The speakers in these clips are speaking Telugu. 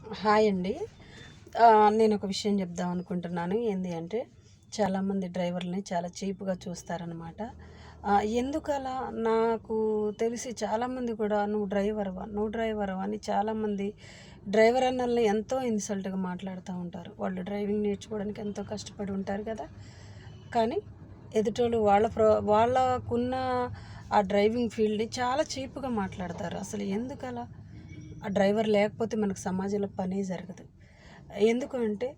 హాయ్ అండి. నేను ఒక విషయం చెప్దాం అనుకుంటున్నాను. ఏంది అంటే, చాలామంది డ్రైవర్లని చాలా చీప్‌గా చూస్తారనమాట. ఎందుకలా నాకు తెలిసి చాలామంది కూడా నువ్వు డ్రైవర్‌వా అని చాలామంది డ్రైవర్ అన్నల్ని ఎంతో ఇన్సల్ట్‌గా మాట్లాడుతూ ఉంటారు. వాళ్ళు డ్రైవింగ్ నేర్చుకోవడానికి ఎంతో కష్టపడి ఉంటారు కదా! కానీ ఎదుటోళ్ళు వాళ్ళకున్న ఆ డ్రైవింగ్ ఫీల్డ్‌ని చాలా చీప్‌గా మాట్లాడతారు. అసలు ఎందుకలా? ఆ డ్రైవర్ లేకపోతే మనకు సమాజంలో పనే జరగదు. ఎందుకు అంటే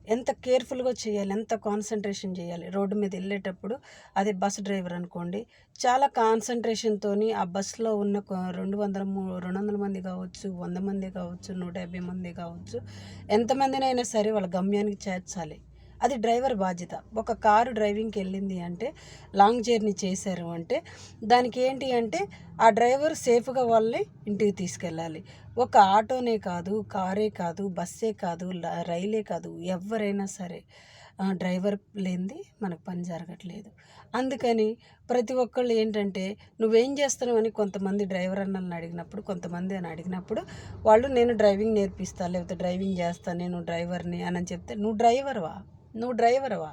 ఎంత కేర్‌ఫుల్‌గా చేయాలి, ఎంత కాన్సంట్రేషన్ చేయాలి. రోడ్డు మీద వెళ్ళేటప్పుడు అదే బస్ డ్రైవర్ అనుకోండి, చాలా కాన్సంట్రేషన్‌తోని ఆ బస్‌లో ఉన్న 200 మంది కావచ్చు, 100 మంది కావచ్చు, 150 మంది కావచ్చు, ఎంతమందినైనా సరే వాళ్ళ గమ్యానికి చేర్చాలి. అది డ్రైవర్ బాధ్యత. ఒక కారు డ్రైవింగ్‌కి వెళ్ళింది అంటే, లాంగ్ జర్నీ చేశారు అంటే, దానికి ఏంటి అంటే ఆ డ్రైవర్ సేఫ్‌గా వాళ్ళని ఇంటికి తీసుకెళ్ళాలి. ఒక ఆటోనే కాదు, కారే కాదు, బస్సే కాదు, రైలే కాదు, ఎవ్వరైనా సరే డ్రైవర్ లేనిది మనకు పని జరగట్లేదు. అందుకని ప్రతి ఒక్కళ్ళు ఏంటంటే, "నువ్వేం చేస్తున్నావు?" అని కొంతమంది డ్రైవర్ అన్నల్ని అడిగినప్పుడు, కొంతమంది అని అడిగినప్పుడు, వాళ్ళు "నేను డ్రైవింగ్ నేర్పిస్తా, లేకపోతే డ్రైవింగ్ చేస్తా, నేను డ్రైవర్‌ని" అని చెప్తే, "నువ్వు డ్రైవర్‌వా? నువ్వు డ్రైవర్‌వా?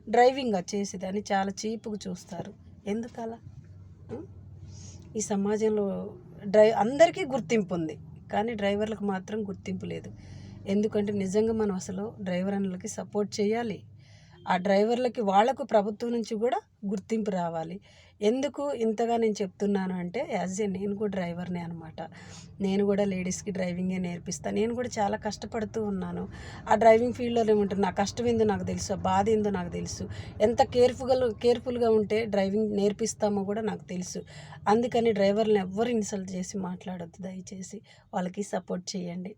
డ్రైవింగా చేసేది?" అని చాలా చీప్‌గా చూస్తారు. ఎందుకలా? హ్మ్. ఈ సమాజంలో అందరికీ గుర్తింపు ఉంది, కానీ డ్రైవర్లకు మాత్రం గుర్తింపు లేదు. ఎందుకంటే నిజంగా మనం అసలు డ్రైవర్ అన్నలకి సపోర్ట్ చేయాలి. ఆ డ్రైవర్లకి వాళ్ళకు ప్రభుత్వం నుంచి కూడా గుర్తింపు రావాలి. ఎందుకు ఇంతగా నేను చెప్తున్నాను అంటే, నేను కూడా డ్రైవర్‌నే అనమాట. నేను కూడా లేడీస్‌కి డ్రైవింగే నేర్పిస్తాను. నేను కూడా చాలా కష్టపడుతూ ఉన్నాను. ఆ డ్రైవింగ్ ఫీల్డ్‌లోనే ఉంటున్నా. నా కష్టం ఏందో నాకు తెలుసు, ఆ బాధ ఏందో నాకు తెలుసు. ఎంత కేర్‌ఫుల్‌గా ఉంటే డ్రైవింగ్ నేర్పిస్తామో కూడా నాకు తెలుసు. అందుకని డ్రైవర్‌లని ఎవ్వరు ఇన్సల్ట్ చేసి మాట్లాడొద్దు దయచేసి. వాళ్ళకి సపోర్ట్ చేయండి.